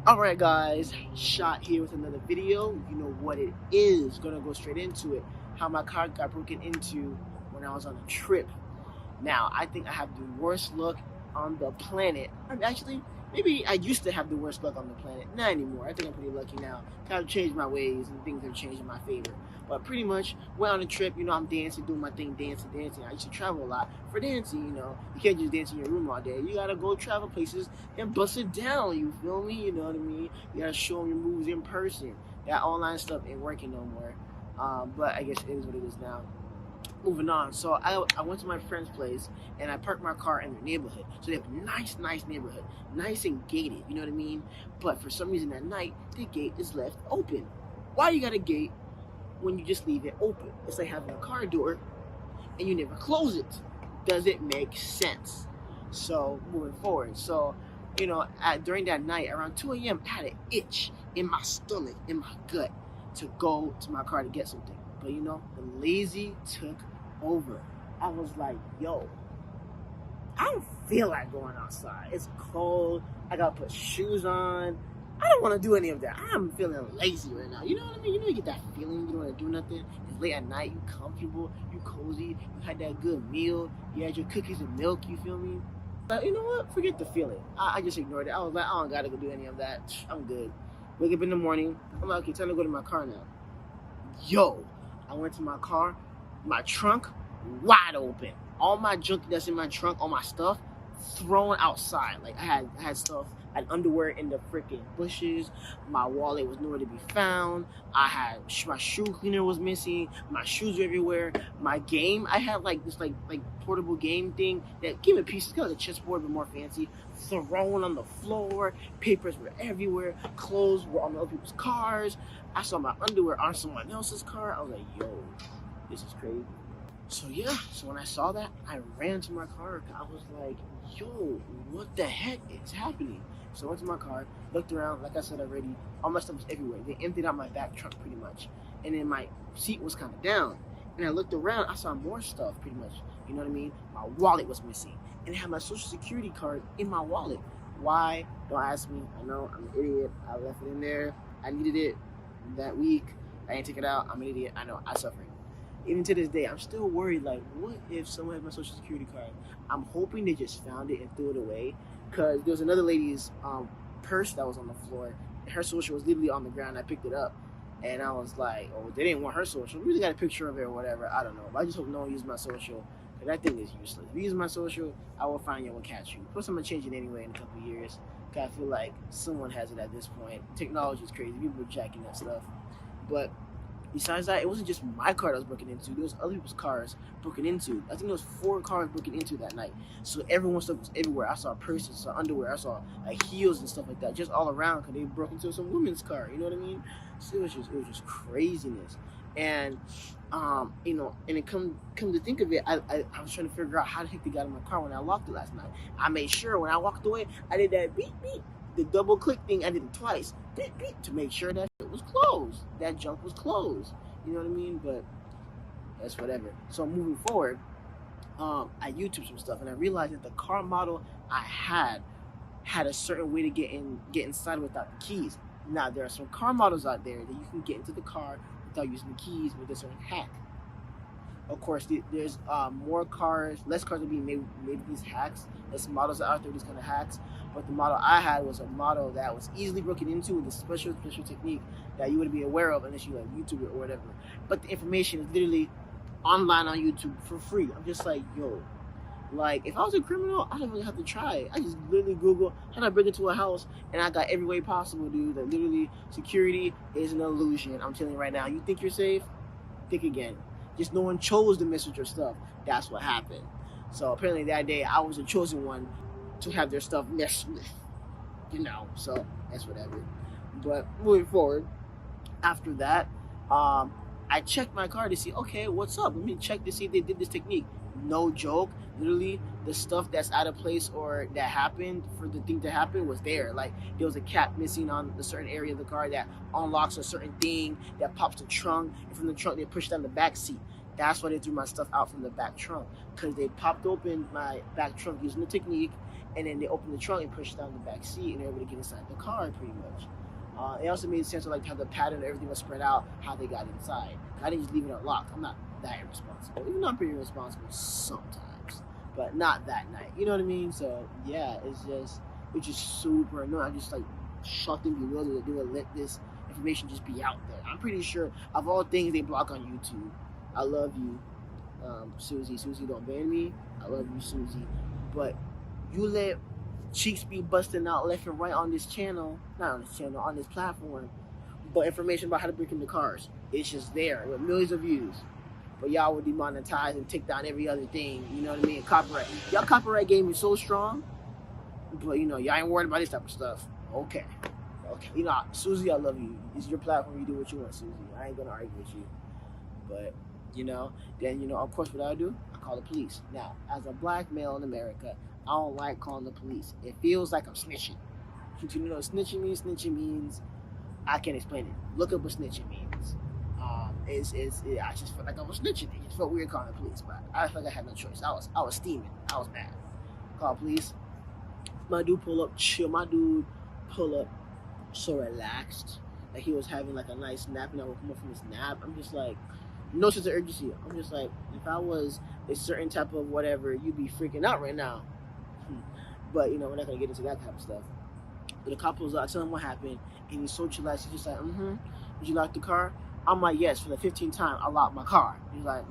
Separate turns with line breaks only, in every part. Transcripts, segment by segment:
Alright guys, Shot here with another video. You know what it is. Gonna go straight into it. How my car got broken into when I was on a trip. Now, I think I have the worst luck on the planet. Actually, maybe I used to have the worst luck on the planet. Not anymore. I think I'm pretty lucky now. Kind of changed my ways and things have changed in my favor. But pretty much, went on a trip, I'm dancing, doing my thing, dancing. I used to travel a lot for dancing. You can't just dance in your room all day. You gotta go travel places and bust it down, you feel me? You know what I mean? You gotta show them your moves in person. That online stuff ain't working no more. But I guess it is what it is now. Moving on. So I went to my friend's place and I parked my car in their neighborhood. So they have a nice neighborhood, nice and gated, you know what I mean? But for some reason at night, the gate is left open. Why you got a gate when you just leave it open? It's like having a car door and you never close it. Does it make sense? So moving forward, during that night around 2 a.m. I had an itch in my stomach, in my gut, to go to my car to get something. But the lazy took over. I was like, yo, I don't feel like going outside. It's cold. I gotta put shoes on. I don't want to do any of that. I'm feeling lazy right now. You know what I mean? You get that feeling you don't want to do nothing. It's late at night. You comfortable. You cozy. You had that good meal. You had your cookies and milk. You feel me? But you know what? Forget the feeling. I just ignored it. I was like, I don't gotta go do any of that. I'm good. Wake up in the morning. I'm like, okay, time to go to my car now. Yo, I went to my car. My trunk wide open. All my junk that's in my trunk, all my stuff, thrown outside. Like I had stuff, I had underwear in the freaking bushes. My wallet was nowhere to be found. My shoe cleaner was missing. My shoes were everywhere. My game, I had like this like portable game thing that came in pieces, kind of like a chessboard but more fancy. Thrown on the floor. Papers were everywhere. Clothes were on other people's cars. I saw my underwear on someone else's car. I was like, yo, this is crazy. So when I saw that, I ran to my car. I was like, yo, what the heck is happening? So I went to my car, looked around, like I said already, all my stuff was everywhere. They emptied out my back trunk pretty much. And then my seat was kind of down. And I looked around, I saw more stuff pretty much. You know what I mean? My wallet was missing. And it had my social security card in my wallet. Why? Don't ask me. I know, I'm an idiot. I left it in there. I needed it that week. I didn't take it out. I'm an idiot. I know, I suffered. Even to this day, I'm still worried, like, what if someone has my social security card? I'm hoping they just found it and threw it away, because there was another lady's purse that was on the floor. Her social was literally on the ground. I picked it up, and I was like, oh, they didn't want her social. We really got a picture of it or whatever. I don't know. But I just hope no one used my social, because that thing is useless. If you use my social, I will find you and will catch you. Plus, I'm going to change it anyway in a couple of years, because I feel like someone has it at this point. Technology is crazy. People are jacking that stuff. But besides that, it wasn't just my car that was broken into. There was other people's cars broken into. I think there was 4 cars broken into that night. So everyone's stuff was everywhere. I saw purses, I saw underwear, I saw like heels and stuff like that, just all around, because they broke into some women's car. You know what I mean? So it was just craziness. And and it come to think of it, I was trying to figure out how the heck they got in my car when I locked it last night. I made sure when I walked away, I did that beep beep. The double click thing, I did it twice, beep, beep, to make sure that it was closed. That junk was closed. You know what I mean? But that's whatever. So moving forward, I YouTube some stuff and I realized that the car model I had a certain way to get inside without the keys. Now there are some car models out there that you can get into the car without using the keys with a certain hack. Of course, there's less cars are being made with these hacks. There's models out there with these kind of hacks. But the model I had was a model that was easily broken into with a special technique that you wouldn't be aware of unless you like YouTube it or whatever. But the information is literally online on YouTube for free. I'm just like, yo, like if I was a criminal, I don't really have to try it. I just literally Google how do I break into a house, and I got every way possible, dude. That literally security is an illusion. I'm telling you right now. You think you're safe? Think again. Just no one chose to mess with your stuff. That's what happened. So apparently that day I was the chosen one to have their stuff messed with. So that's whatever. But moving forward, after that, I checked my car to see, okay, what's up? Let me check to see if they did this technique. No joke. Literally, the stuff that's out of place or that happened for the thing to happen was there. Like, there was a cap missing on a certain area of the car that unlocks a certain thing that pops the trunk. And from the trunk, they push down the back seat. That's why they threw my stuff out from the back trunk, because they popped open my back trunk using the technique, and then they opened the trunk and pushed down the back seat, and they were able to get inside the car pretty much. It also made sense of like how the pattern of everything was spread out, how they got inside. I didn't just leave it unlocked. I'm not that irresponsible. Even though I'm pretty irresponsible sometimes, but not that night. You know what I mean? So yeah, it's just super annoying. I'm just like shocked and bewildered that they would let this information just be out there. I'm pretty sure of all things they block on YouTube. I love you, Susie. Susie, don't ban me. I love you, Susie. But you let cheeks be busting out left and right on this channel, not on this channel, on this platform, but information about how to break into cars. It's just there with millions of views. But y'all would demonetize and take down every other thing, you know what I mean? Copyright. Y'all copyright game is so strong, but you know, y'all ain't worried about this type of stuff. Okay. You know, Susie, I love you. It's your platform, you do what you want, Susie. I ain't gonna argue with you. But, you know, then, you know, of course what I do? I call the police. Now, as a black male in America, I don't like calling the police. It feels like I'm snitching. You know what snitching means? Snitching means, I can't explain it. Look up what snitching means. I just felt like I was snitching. It just felt weird calling the police, but I felt like I had no choice. I was steaming. I was mad. Call police. My dude pull up, chill. My dude pull up so relaxed. Like he was having like a nice nap, and I woke him up from his nap. I'm just like, no sense of urgency. I'm just like, if I was a certain type of whatever, you'd be freaking out right now. But you know, we're not gonna get into that kind of stuff. But the cop pulls out, I tell him what happened, and he's so chillaxed. He's just like, did you lock the car? I'm like, yes, for the 15th time, I locked my car. He's like,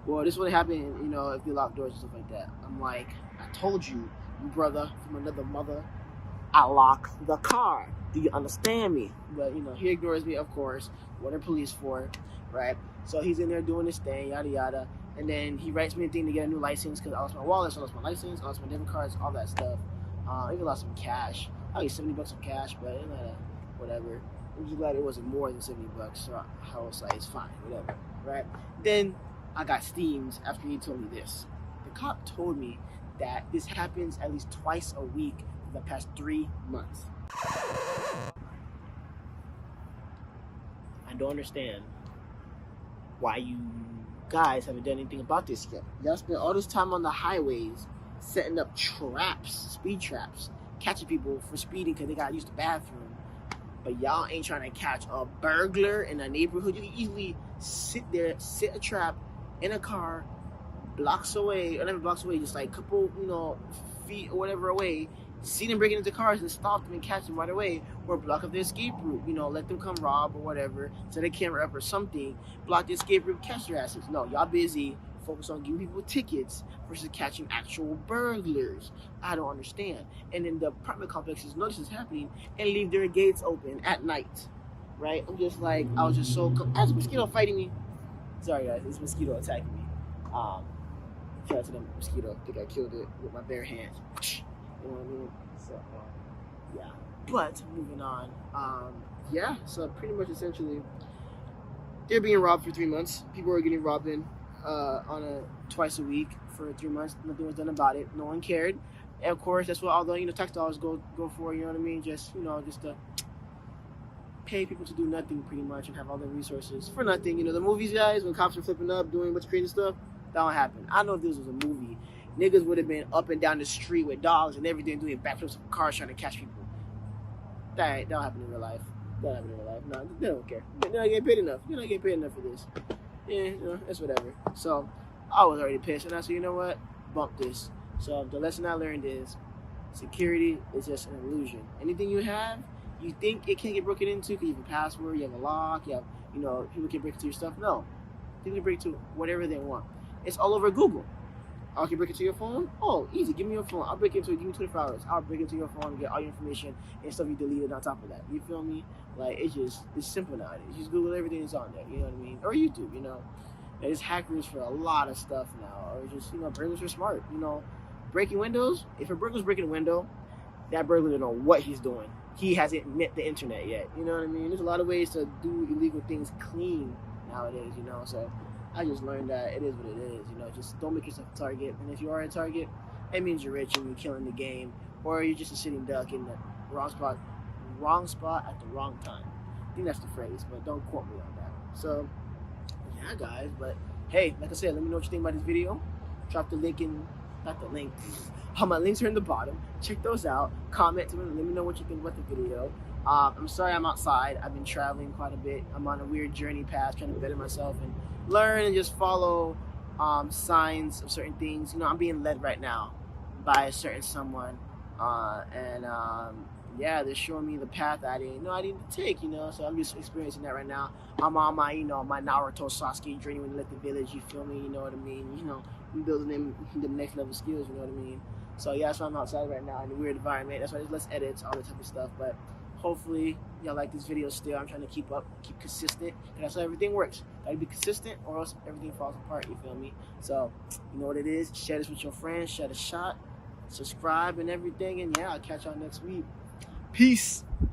well, this would happen, you know, if you lock doors and stuff like that. I'm like, I told you, brother from another mother, I lock the car. Do you understand me? But, you know, he ignores me, of course. What are police for, right? So he's in there doing his thing, yada, yada. And then he writes me a thing to get a new license because I lost my wallet, so I lost my license, I lost my debit cards, all that stuff. I even lost some cash. I got $70 of cash, but whatever. I'm just glad it wasn't more than $70, so I was like, it's fine, whatever, right? Then I got steamed after he told me this. The cop told me that this happens at least twice a week for the past 3 months. I don't understand why you guys haven't done anything about this yet. Y'all spent all this time on the highways setting up traps, speed traps, catching people for speeding because they got to use the bathroom. But y'all ain't trying to catch a burglar in a neighborhood. You can easily sit a trap in a car, blocks away, or not even blocks away, just like a couple, you know, feet or whatever away, see them breaking into cars and stop them and catch them right away, or block up their escape route, you know, let them come rob or whatever, set a camera up or something, block the escape route, catch their asses. No, y'all busy focus on giving people tickets versus catching actual burglars. I don't understand. And then the apartment complexes notice this happening and leave their gates open at night, right? I'm just like, I was just so, as a mosquito fighting me. Sorry guys, this mosquito attacking me. Shout out to the mosquito. I think I killed it with my bare hands. You know what I mean? So, yeah. But moving on. Yeah. So pretty much, essentially, they're being robbed for 3 months. People are getting robbed twice a week for 3 months. Nothing was done about it. No one cared. And of course, that's what all the tax dollars go for. You know what I mean? Just just to pay people to do nothing, pretty much, and have all the resources for nothing. The movies, guys, when cops are flipping up, doing what's crazy stuff, that don't happen. I know if this was a movie, niggas would have been up and down the street with dogs and everything, doing backflips of cars trying to catch people. That don't happen in real life. That don't happen in real life. No, they don't care. They're not getting paid enough. You're not getting paid enough for this. Yeah, it's whatever. So I was already pissed, and I said, you know what? Bump this. So the lesson I learned is security is just an illusion. Anything you have, you think it can't get broken into because you have a password, you have a lock, you have, people can break into your stuff. No. People can break into whatever they want. It's all over Google. I can break into your phone? Oh, easy. Give me your phone. I'll break into it. Give me 24 hours. I'll break into your phone and get all your information and stuff you deleted on top of that. You feel me? Like, it's simple nowadays. You just Google everything that's on there. You know what I mean? Or YouTube, There's hackers for a lot of stuff now. Or just, burglars are smart. Breaking windows. If a burglar's breaking a window, that burglar doesn't know what he's doing. He hasn't met the internet yet. You know what I mean? There's a lot of ways to do illegal things clean nowadays, So I just learned that it is what it is. Just don't make yourself a target. And if you are a target, it means you're rich and you're killing the game, or you're just a sitting duck in the wrong spot at the wrong time. I think that's the phrase, but don't quote me on that. So, yeah, guys. But hey, like I said, let me know what you think about this video. Drop the link in, not the link. All my links are in the bottom. Check those out. Comment to me. Let me know what you think about the video. I'm sorry I'm outside. I've been traveling quite a bit. I'm on a weird journey path, trying to better myself and learn and just follow signs of certain things. You know, I'm being led right now by a certain someone, yeah, they're showing me the path I didn't know I need to take. You know, so I'm just experiencing that right now. I'm on my, my Naruto Sasuke journey when they left the village. You feel me? You know what I mean? You know, I'm building them the next level skills. You know what I mean? So yeah, that's why I'm outside right now in a weird environment. That's why there's less edits, all that type of stuff. But hopefully y'all like this video still. I'm trying to keep up, keep consistent, and that's how everything works. Gotta be consistent, or else everything falls apart. You feel me? So you know what it is. Share this with your friends. Share the shot. Subscribe and everything. And yeah, I'll catch y'all next week. Peace.